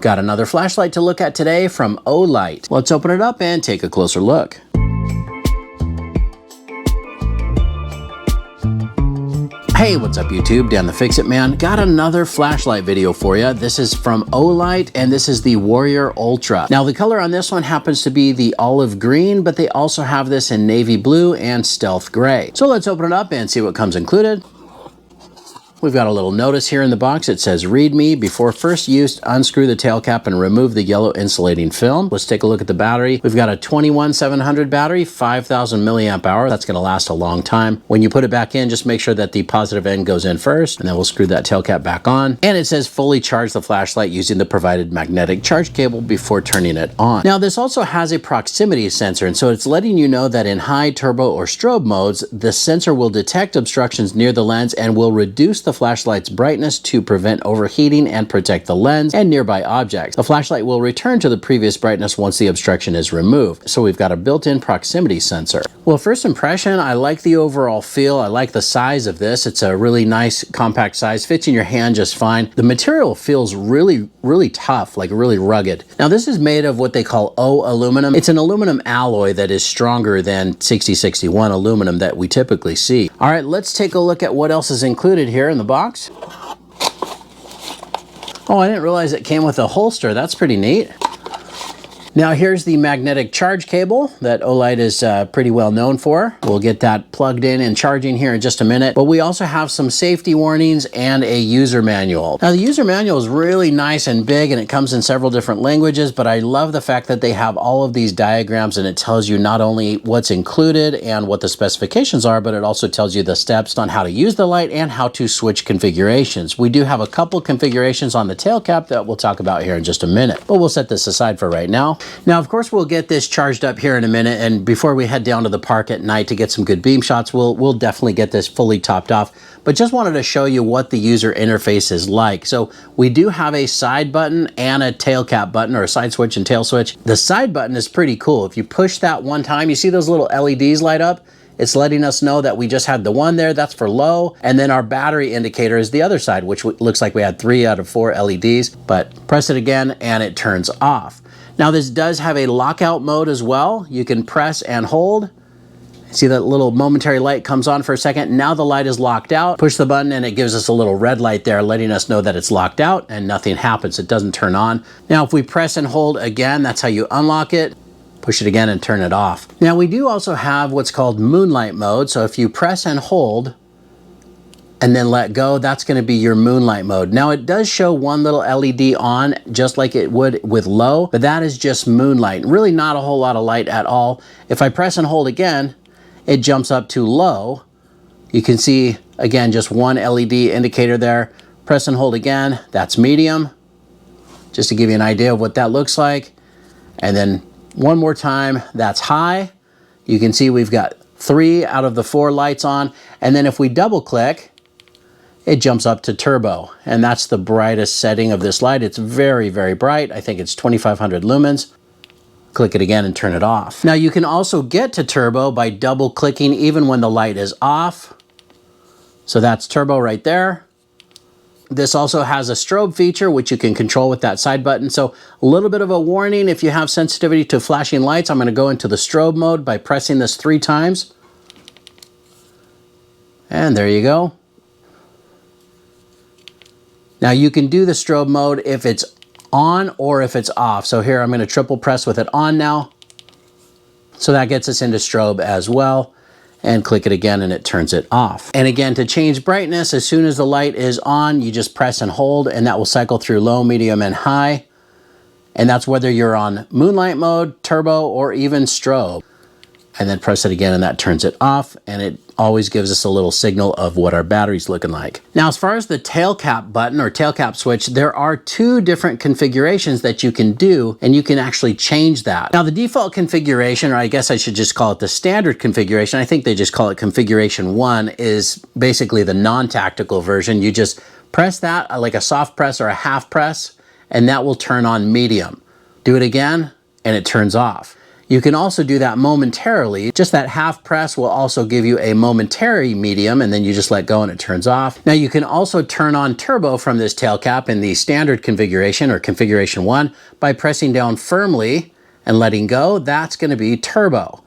Got another flashlight to look at today from Olight. Let's open it up and take a closer look. Hey, what's up YouTube? Dan the Fix-It Man. Got another flashlight video for you. This is from Olight and this is the Warrior Ultra. Now the color on this one happens to be the olive green, but they also have this in navy blue and stealth gray. So let's open it up and see what comes included. We've got a little notice here in the box. It says, read me, before first use, unscrew the tail cap and remove the yellow insulating film. Let's take a look at the battery. We've got a 21700 battery, 5000 milliamp hour. That's gonna last a long time. When you put it back in, just make sure that the positive end goes in first, and then we'll screw that tail cap back on. And it says fully charge the flashlight using the provided magnetic charge cable before turning it on. Now this also has a proximity sensor, and so it's letting you know that in high, turbo, or strobe modes, the sensor will detect obstructions near the lens and will reduce the flashlight's brightness to prevent overheating and protect the lens and nearby objects. The flashlight will return to the previous brightness once the obstruction is removed. So we've got a built-in proximity sensor. Well, first impression, I like the overall feel. I like the size of this. It's a really nice compact size, fits in your hand just fine. The material feels really tough, like really rugged. Now this is made of what they call O aluminum. It's an aluminum alloy that is stronger than 6061 aluminum that we typically see. All right, let's take a look at what else is included here in the box. Oh, I didn't realize it came with a holster. That's pretty neat. Now here's the magnetic charge cable that Olight is pretty well known for. We'll get that plugged in and charging here in just a minute, but we also have some safety warnings and a user manual. Now the user manual is really nice and big and it comes in several different languages, but I love the fact that they have all of these diagrams and it tells you not only what's included and what the specifications are, but it also tells you the steps on how to use the light and how to switch configurations. We do have a couple configurations on the tail cap that we'll talk about here in just a minute, but we'll set this aside for right now. Now, of course, we'll get this charged up here in a minute, and before we head down to the park at night to get some good beam shots, we'll definitely get this fully topped off. But just wanted to show you what the user interface is like. So we do have a side button and a tail cap button, or a side switch and tail switch. The side button is pretty cool. If you push that one time, you see those little LEDs light up? It's letting us know that we just had the one there, that's for low, and then our battery indicator is the other side, which looks like we had 3 out of 4 LEDs, but press it again and it turns off. Now this does have a lockout mode as well. You can press and hold. See that little momentary light comes on for a second. Now the light is locked out. Push the button and it gives us a little red light there letting us know that it's locked out and nothing happens. It doesn't turn on. Now if we press and hold again, that's how you unlock it. Push it again and turn it off. Now we do also have what's called moonlight mode. So if you press and hold and then let go, that's gonna be your moonlight mode. Now it does show one little LED on just like it would with low, but that is just moonlight. Really not a whole lot of light at all. If I press and hold again, it jumps up to low. You can see, again, just one LED indicator there. Press and hold again, that's medium. Just to give you an idea of what that looks like. And then one more time, that's high. You can see we've got 3 out of the 4 lights on. And then if we double click, it jumps up to turbo, and that's the brightest setting of this light. It's very, very bright. I think it's 2500 lumens. Click it again and turn it off. Now you can also get to turbo by double clicking even when the light is off. So that's turbo right there. This also has a strobe feature, which you can control with that side button. So a little bit of a warning if you have sensitivity to flashing lights. I'm gonna go into the strobe mode by pressing this 3 times. And there you go. Now you can do the strobe mode if it's on or if it's off. So here I'm going to triple press with it on now. So that gets us into strobe as well. And click it again and it turns it off. And again, to change brightness, as soon as the light is on, you just press and hold and that will cycle through low, medium, and high. And that's whether you're on moonlight mode, turbo, or even strobe. And then press it again and that turns it off, and it always gives us a little signal of what our battery's looking like. Now, as far as the tail cap button or tail cap switch, there are 2 different configurations that you can do, and you can actually change that. Now, the default configuration, or I guess I should just call it the standard configuration, I think they just call it configuration 1, is basically the non-tactical version. You just press that like a soft press or a half press, and that will turn on medium. Do it again, and it turns off. You can also do that momentarily. Just that half press will also give you a momentary medium, and then you just let go and it turns off. Now you can also turn on turbo from this tail cap in the standard configuration or configuration 1 by pressing down firmly and letting go. That's going to be turbo.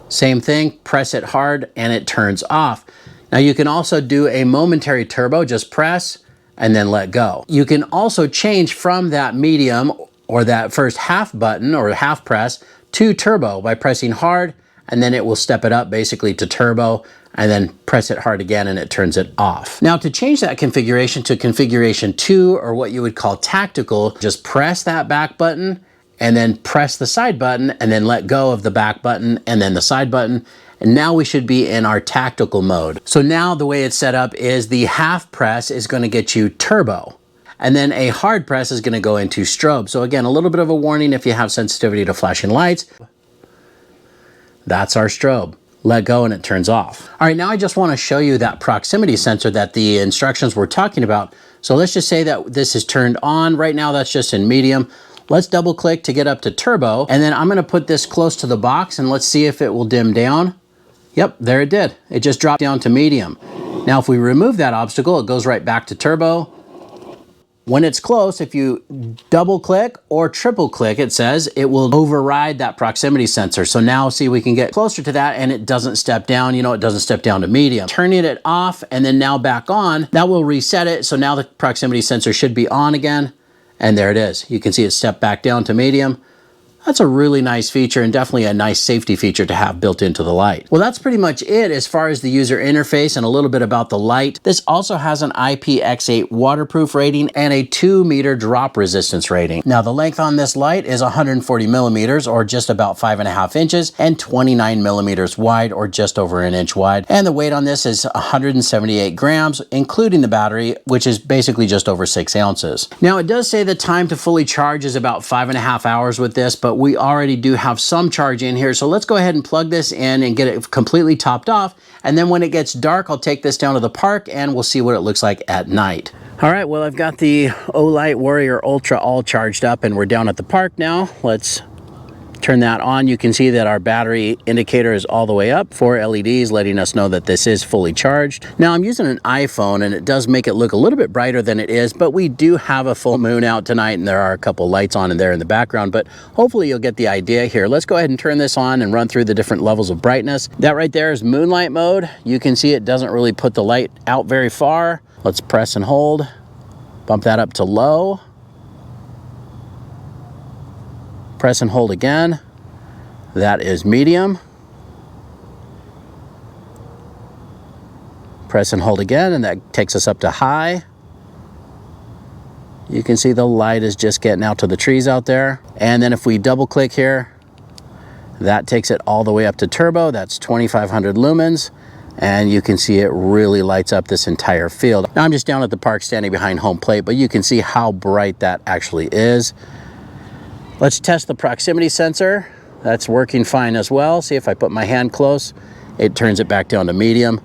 Same thing, press it hard and it turns off. Now you can also do a momentary turbo, just press and then let go. You can also change from that medium or that first half button or half press to turbo by pressing hard, and then it will step it up basically to turbo, and then press it hard again and it turns it off. Now to change that configuration to configuration 2 or what you would call tactical, just press that back button and then press the side button and then let go of the back button and then the side button. And now we should be in our tactical mode. So now the way it's set up is the half press is going to get you turbo. And then a hard press is going to go into strobe. So again, a little bit of a warning if you have sensitivity to flashing lights. That's our strobe. Let go and it turns off. All right, now I just want to show you that proximity sensor that the instructions were talking about. So let's just say that this is turned on. Right now that's just in medium. Let's double click to get up to turbo. And then I'm going to put this close to the box and let's see if it will dim down. Yep, there it did. It just dropped down to medium. Now if we remove that obstacle, it goes right back to turbo. When it's close, if you double click or triple click, it says it will override that proximity sensor. So now see, we can get closer to that and it doesn't step down, it doesn't step down to medium. Turning it off and then now back on, that will reset it. So now the proximity sensor should be on again. And there it is. You can see it step back down to medium. That's a really nice feature and definitely a nice safety feature to have built into the light. Well, that's pretty much it as far as the user interface and a little bit about the light. This also has an IPX8 waterproof rating and a 2-meter drop resistance rating. Now, the length on this light is 140 millimeters or just about 5.5 inches and 29 millimeters wide or just over an inch wide. And the weight on this is 178 grams, including the battery, which is basically just over 6 ounces. Now, it does say the time to fully charge is about 5.5 hours with this, but we already do have some charge in here. So let's go ahead and plug this in and get it completely topped off. And then when it gets dark, I'll take this down to the park and we'll see what it looks like at night. All right, well, I've got the Olight Warrior Ultra all charged up and we're down at the park now. Let's turn that on. You can see that our battery indicator is all the way up, 4 LEDs letting us know that this is fully charged. Now I'm using an iPhone and it does make it look a little bit brighter than it is, but we do have a full moon out tonight and there are a couple lights on in there in the background, but hopefully you'll get the idea here. Let's go ahead and turn this on and run through the different levels of brightness. That right there is moonlight mode. You can see it doesn't really put the light out very far. Let's press and hold, bump that up to low. Press and hold again. That is medium. Press and hold again, and that takes us up to high. You can see the light is just getting out to the trees out there. And then if we double click here, that takes it all the way up to turbo. That's 2500 lumens. And you can see it really lights up this entire field. Now I'm just down at the park standing behind home plate, but you can see how bright that actually is. Let's test the proximity sensor. That's working fine as well. See, if I put my hand close, it turns it back down to medium.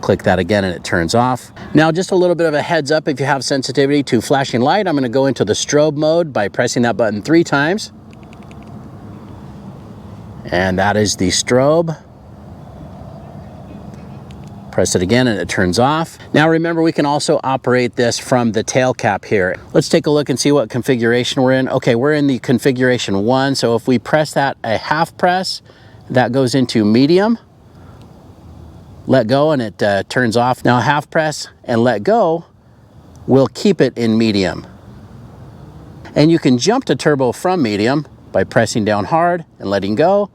Click that again and it turns off. Now, just a little bit of a heads up, if you have sensitivity to flashing light, I'm going to go into the strobe mode by pressing that button 3 times. And that is the strobe. Press it again and it turns off. Now remember, we can also operate this from the tail cap here. Let's take a look and see what configuration we're in. Okay, we're in the configuration 1. So if we press that a half press, that goes into medium. Let go and it turns off. Now half press and let go will keep it in medium. And you can jump to turbo from medium by pressing down hard and letting go.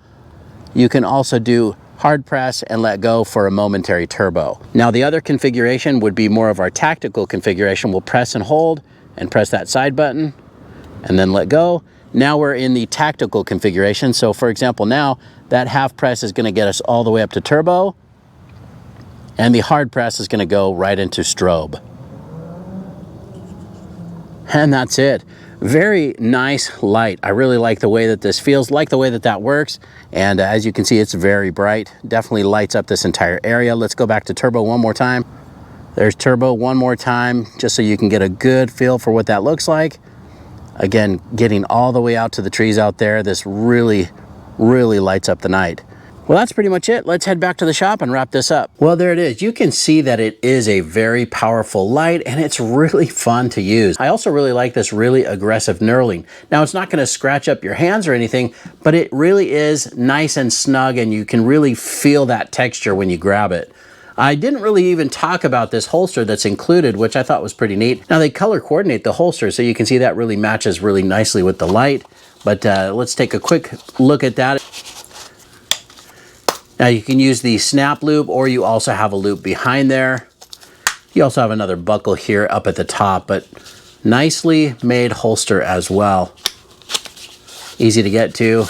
You can also do hard press and let go for a momentary turbo. Now the other configuration would be more of our tactical configuration. We'll press and hold and press that side button and then let go. Now we're in the tactical configuration. So for example, now that half press is going to get us all the way up to turbo, and the hard press is going to go right into strobe. And that's it. Very nice light. I really like the way that this feels, like the way that that works. And as you can see, it's very bright. Definitely lights up this entire area. Let's go back to turbo one more time. There's turbo one more time, just so you can get a good feel for what that looks like. Again, getting all the way out to the trees out there, this really, really lights up the night. Well, that's pretty much it. Let's head back to the shop and wrap this up. Well, there it is. You can see that it is a very powerful light and it's really fun to use. I also really like this really aggressive knurling. Now, it's not going to scratch up your hands or anything, but it really is nice and snug and you can really feel that texture when you grab it. I didn't really even talk about this holster that's included, which I thought was pretty neat. Now, they color coordinate the holster, so you can see that really matches really nicely with the light. But let's take a quick look at that. Now you can use the snap loop, or you also have a loop behind there. You also have another buckle here up at the top, but nicely made holster as well. Easy to get to.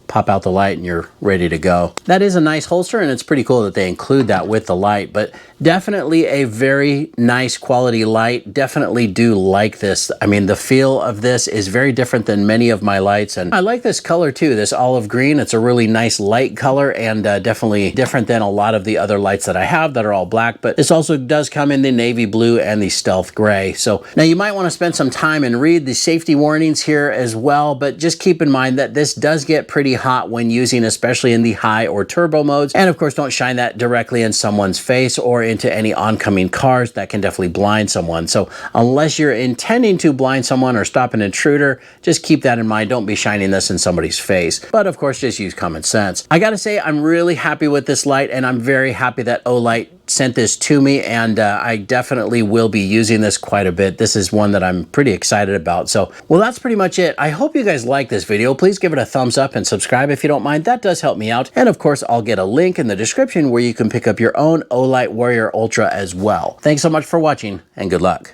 Pop out the light and you're ready to go. That is a nice holster and it's pretty cool that they include that with the light, but definitely a very nice quality light. Definitely do like this. I mean, the feel of this is very different than many of my lights, and I like this color too, this olive green. It's a really nice light color and definitely different than a lot of the other lights that I have that are all black, but this also does come in the navy blue and the stealth gray. So now you might want to spend some time and read the safety warnings here as well, but just keep in mind that this does get pretty hot when using, especially in the high or turbo modes. And of course, don't shine that directly in someone's face or into any oncoming cars. That can definitely blind someone. So unless you're intending to blind someone or stop an intruder, just keep that in mind. Don't be shining this in somebody's face. But of course, just use common sense. I gotta say, I'm really happy with this light and I'm very happy that Olight sent this to me, and I definitely will be using this quite a bit. This is one that I'm pretty excited about. So, well, that's pretty much it. I hope you guys like this video. Please give it a thumbs up and subscribe if you don't mind. That does help me out. And of course, I'll get a link in the description where you can pick up your own Olight Warrior Ultra as well. Thanks so much for watching and good luck.